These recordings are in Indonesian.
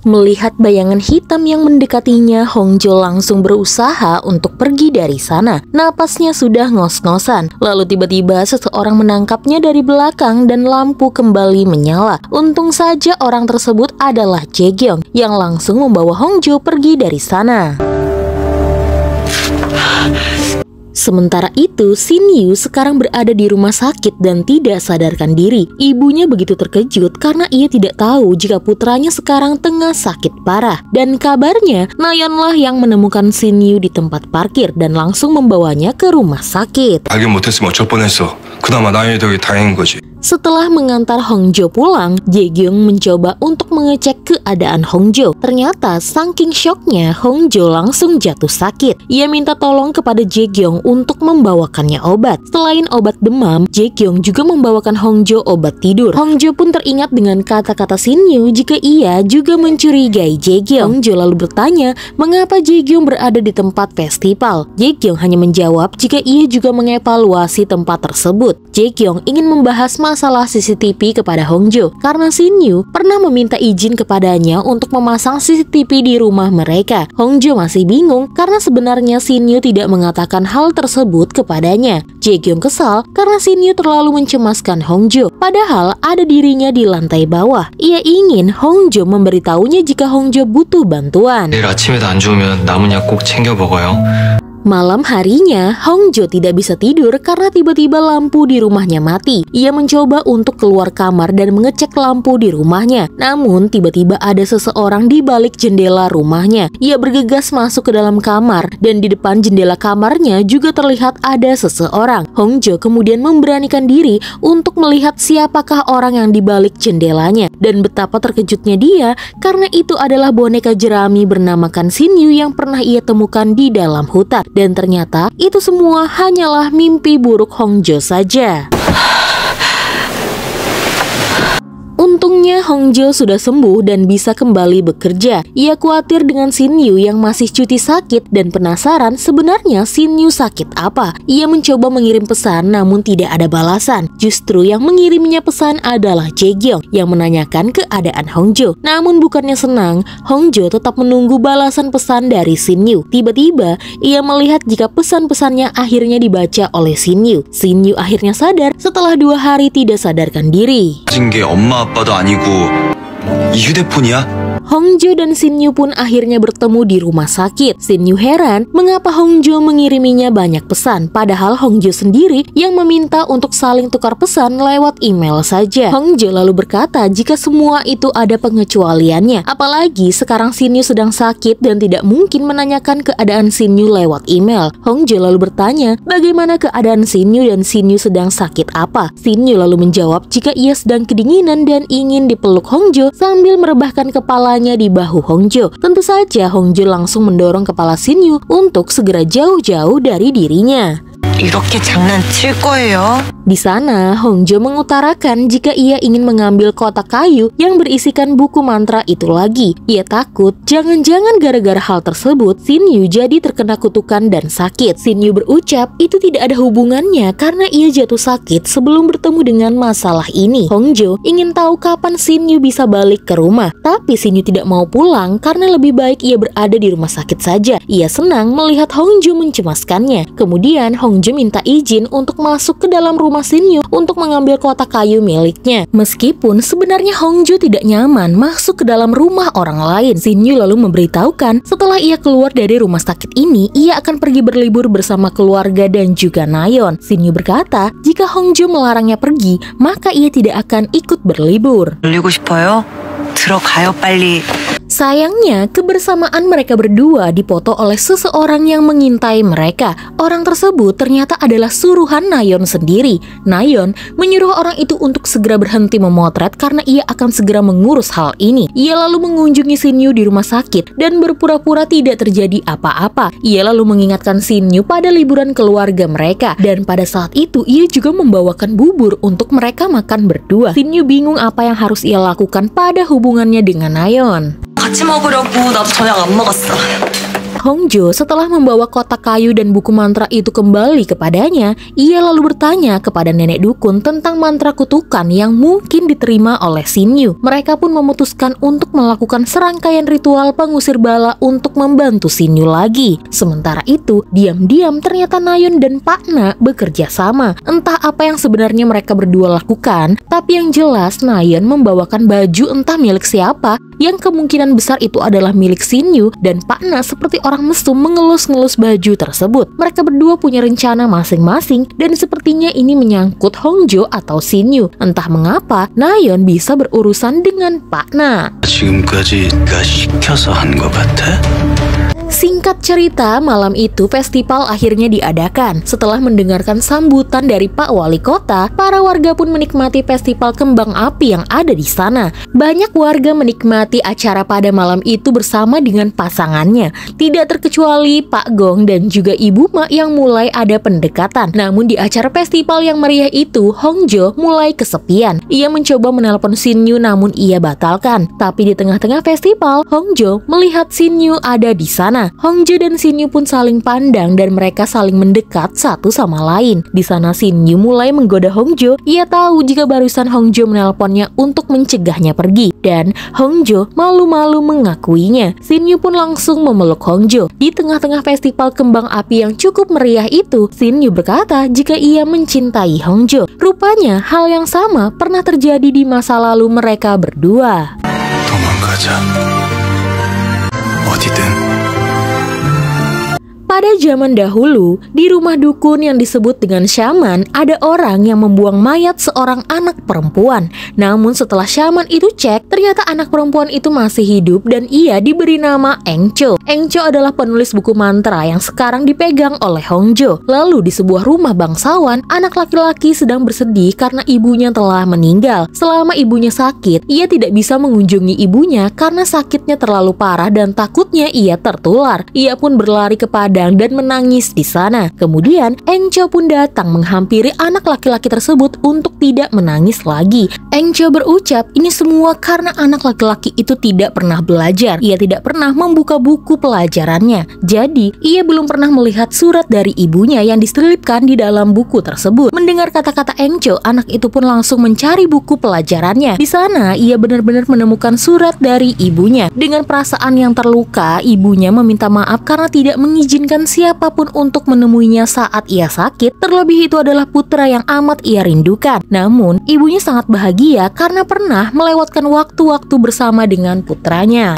Melihat bayangan hitam yang mendekatinya, Hongjo langsung berusaha untuk pergi dari sana. Napasnya sudah ngos-ngosan. Lalu tiba-tiba seseorang menangkapnya dari belakang dan lampu kembali menyala. Untung saja orang tersebut adalah Jae-kyung yang langsung membawa Hongjo pergi dari sana. Sementara itu, Shin-yu sekarang berada di rumah sakit dan tidak sadarkan diri. Ibunya begitu terkejut karena ia tidak tahu jika putranya sekarang tengah sakit parah. Dan kabarnya, Nayeonlah yang menemukan Shin-yu di tempat parkir dan langsung membawanya ke rumah sakit. 발견 못했으면 어쩔 뻔했어. 그나마 나연이 덕에 다행인 거지. Setelah mengantar Hongjo pulang, Jae-kyung mencoba untuk mengecek keadaan Hongjo. Ternyata saking syoknya, Hongjo langsung jatuh sakit. Ia minta tolong kepada Jae-kyung untuk membawakannya obat. Selain obat demam, Jae-kyung juga membawakan Hongjo obat tidur. Hongjo pun teringat dengan kata-kata Shin-yu jika ia juga mencurigai Jae-kyung. Hongjo lalu bertanya mengapa Jae-kyung berada di tempat festival. Jae-kyung hanya menjawab jika ia juga mengevaluasi tempat tersebut. Jae-kyung ingin membahas masalah CCTV kepada Hongjo karena Shin-yu pernah meminta izin kepadanya untuk memasang CCTV di rumah mereka. Hongjo masih bingung karena sebenarnya Shin-yu tidak mengatakan hal tersebut kepadanya. Jae-kyung kesal karena Shin-yu terlalu mencemaskan Hongjo, padahal ada dirinya di lantai bawah. Ia ingin Hongjo memberitahunya jika Hongjo butuh bantuan. 내일 아침에도 안 좋으면 남은 약 꼭 챙겨 먹어요. Malam harinya, Hongjo tidak bisa tidur karena tiba-tiba lampu di rumahnya mati. Ia mencoba untuk keluar kamar dan mengecek lampu di rumahnya. Namun, tiba-tiba ada seseorang di balik jendela rumahnya. Ia bergegas masuk ke dalam kamar, dan di depan jendela kamarnya juga terlihat ada seseorang. Hongjo kemudian memberanikan diri untuk melihat siapakah orang yang di balik jendelanya. Dan betapa terkejutnya dia karena itu adalah boneka jerami bernamakan Shin-yu yang pernah ia temukan di dalam hutan. Dan ternyata itu semua hanyalah mimpi buruk Hongjo saja. Untungnya Hongjo sudah sembuh dan bisa kembali bekerja. Ia khawatir dengan Shin-yu yang masih cuti sakit dan penasaran sebenarnya Shin-yu sakit apa. Ia mencoba mengirim pesan namun tidak ada balasan. Justru yang mengirimnya pesan adalah Jae-kyung yang menanyakan keadaan Hongjo. Namun bukannya senang, Hongjo tetap menunggu balasan pesan dari Shin-yu. Tiba-tiba ia melihat jika pesan-pesannya akhirnya dibaca oleh Shin-yu. Shin-yu akhirnya sadar setelah 2 hari tidak sadarkan diri. 게 엄마 아빠도 아니고 이 휴대폰이야? Hongjo dan Shin-yu pun akhirnya bertemu di rumah sakit. Shin-yu heran mengapa Hongjo mengiriminya banyak pesan, padahal Hongjo sendiri yang meminta untuk saling tukar pesan lewat email saja. Hongjo lalu berkata jika semua itu ada pengecualiannya, apalagi sekarang Shin-yu sedang sakit dan tidak mungkin menanyakan keadaan Shin-yu lewat email. Hongjo lalu bertanya bagaimana keadaan Shin-yu dan Shin-yu sedang sakit apa. Shin-yu lalu menjawab jika ia sedang kedinginan dan ingin dipeluk Hongjo sambil merebahkan kepala di bahu Hongjo. Tentu saja Hongjo langsung mendorong kepala Shin-yu untuk segera jauh-jauh dari dirinya. 이렇게 장난칠 거예요? Di sana, Hongjo mengutarakan jika ia ingin mengambil kotak kayu yang berisikan buku mantra itu lagi. Ia takut jangan-jangan gara-gara hal tersebut Shin-yu jadi terkena kutukan dan sakit. Shin-yu berucap itu tidak ada hubungannya karena ia jatuh sakit sebelum bertemu dengan masalah ini. Hongjo ingin tahu kapan Shin-yu bisa balik ke rumah, tapi Shin-yu tidak mau pulang karena lebih baik ia berada di rumah sakit saja. Ia senang melihat Hongjo mencemaskannya. Kemudian Hongjo minta izin untuk masuk ke dalam rumah Shin-yu untuk mengambil kotak kayu miliknya. Meskipun sebenarnya Hongjo tidak nyaman masuk ke dalam rumah orang lain, Shin-yu lalu memberitahukan setelah ia keluar dari rumah sakit ini, ia akan pergi berlibur bersama keluarga dan juga Nayeon. Shin-yu berkata jika Hongjo melarangnya pergi, maka ia tidak akan ikut berlibur. 놀리고 싶어요? 들어가요 빨리. Sayangnya, kebersamaan mereka berdua dipoto oleh seseorang yang mengintai mereka. Orang tersebut ternyata adalah suruhan Nayeon sendiri. Nayeon menyuruh orang itu untuk segera berhenti memotret karena ia akan segera mengurus hal ini. Ia lalu mengunjungi Shin-yu di rumah sakit dan berpura-pura tidak terjadi apa-apa. Ia lalu mengingatkan Shin-yu pada liburan keluarga mereka. Dan pada saat itu, ia juga membawakan bubur untuk mereka makan berdua. Shin-yu bingung apa yang harus ia lakukan pada hubungannya dengan Nayeon. 같이 먹으려고 나도 저녁 안 먹었어. Hongjo setelah membawa kotak kayu dan buku mantra itu kembali kepadanya, ia lalu bertanya kepada nenek dukun tentang mantra kutukan yang mungkin diterima oleh Shin-yu. Mereka pun memutuskan untuk melakukan serangkaian ritual pengusir bala untuk membantu Shin-yu lagi. Sementara itu, diam-diam ternyata Nayeon dan Pak Na bekerja sama. Entah apa yang sebenarnya mereka berdua lakukan, tapi yang jelas Nayeon membawakan baju entah milik siapa, yang kemungkinan besar itu adalah milik Shin-yu, dan Pak Na seperti orang mesum mengelus-ngelus baju tersebut. Mereka berdua punya rencana masing-masing dan sepertinya ini menyangkut Hongjo atau Shin-yu. Entah mengapa Nayeon bisa berurusan dengan Pak Na. 지금까지 가 시켜서 한 것 같아? Singkat cerita, malam itu festival akhirnya diadakan. Setelah mendengarkan sambutan dari Pak Wali Kota, para warga pun menikmati festival kembang api yang ada di sana. Banyak warga menikmati acara pada malam itu bersama dengan pasangannya. Tidak terkecuali Pak Gong dan juga Ibu Ma yang mulai ada pendekatan. Namun di acara festival yang meriah itu, Hongjo mulai kesepian. Ia mencoba menelpon Shin-yu namun ia batalkan. Tapi di tengah-tengah festival, Hongjo melihat Shin-yu ada di sana. Hongjo dan Shin-yu pun saling pandang dan mereka saling mendekat satu sama lain. Di sana Shin-yu mulai menggoda Hongjo. Ia tahu jika barusan Hongjo menelponnya untuk mencegahnya pergi, dan Hongjo malu-malu mengakuinya. Shin-yu pun langsung memeluk Hongjo. Di tengah-tengah festival kembang api yang cukup meriah itu, Shin-yu berkata jika ia mencintai Hongjo. Rupanya hal yang sama pernah terjadi di masa lalu mereka berdua. 도망가자. 어디든. Pada zaman dahulu, di rumah dukun yang disebut dengan syaman, ada orang yang membuang mayat seorang anak perempuan. Namun setelah syaman itu cek, ternyata anak perempuan itu masih hidup dan ia diberi nama Engcho. Engcho adalah penulis buku mantra yang sekarang dipegang oleh Hongjo. Lalu di sebuah rumah bangsawan, anak laki-laki sedang bersedih karena ibunya telah meninggal. Selama ibunya sakit, ia tidak bisa mengunjungi ibunya karena sakitnya terlalu parah dan takutnya ia tertular. Ia pun berlari ke padang dan menangis di sana. Kemudian Engcho pun datang menghampiri anak laki-laki tersebut untuk tidak menangis lagi. Engcho berucap ini semua karena anak laki-laki itu tidak pernah belajar. Ia tidak pernah membuka buku pelajarannya. Jadi ia belum pernah melihat surat dari ibunya yang diselipkan di dalam buku tersebut. Mendengar kata-kata Engcho, anak itu pun langsung mencari buku pelajarannya. Di sana ia benar-benar menemukan surat dari ibunya. Dengan perasaan yang terluka, ibunya meminta maaf karena tidak mengizinkan siapapun untuk menemuinya saat ia sakit. Terlebih itu adalah putra yang amat ia rindukan. Namun ibunya sangat bahagia karena pernah melewatkan waktu-waktu bersama dengan putranya.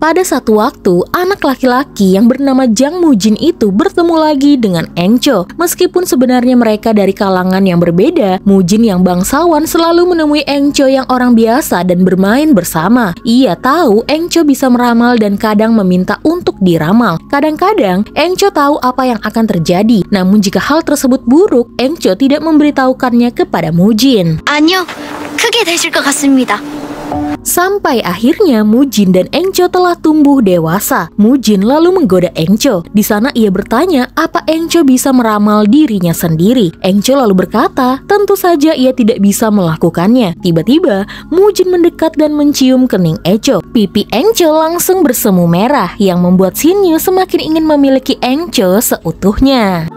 Pada satu waktu, anak laki-laki yang bernama Jang Mujin itu bertemu lagi dengan Engcho. Meskipun sebenarnya mereka dari kalangan yang berbeda, Mujin yang bangsawan selalu menemui Engcho yang orang biasa dan bermain bersama. Ia tahu Engcho bisa meramal dan kadang meminta untuk diramal. Kadang-kadang Engcho tahu apa yang akan terjadi. Namun jika hal tersebut buruk, Engcho tidak memberitahukannya kepada Mujin. 아니요, 크게 되실 것 같습니다. Sampai akhirnya Mujin dan Engcho telah tumbuh dewasa. Mujin lalu menggoda Engcho. Di sana ia bertanya apa Engcho bisa meramal dirinya sendiri. Engcho lalu berkata tentu saja ia tidak bisa melakukannya. Tiba-tiba Mujin mendekat dan mencium kening Engcho. Pipi Engcho langsung bersemu merah yang membuat Shin-yu semakin ingin memiliki Engcho seutuhnya.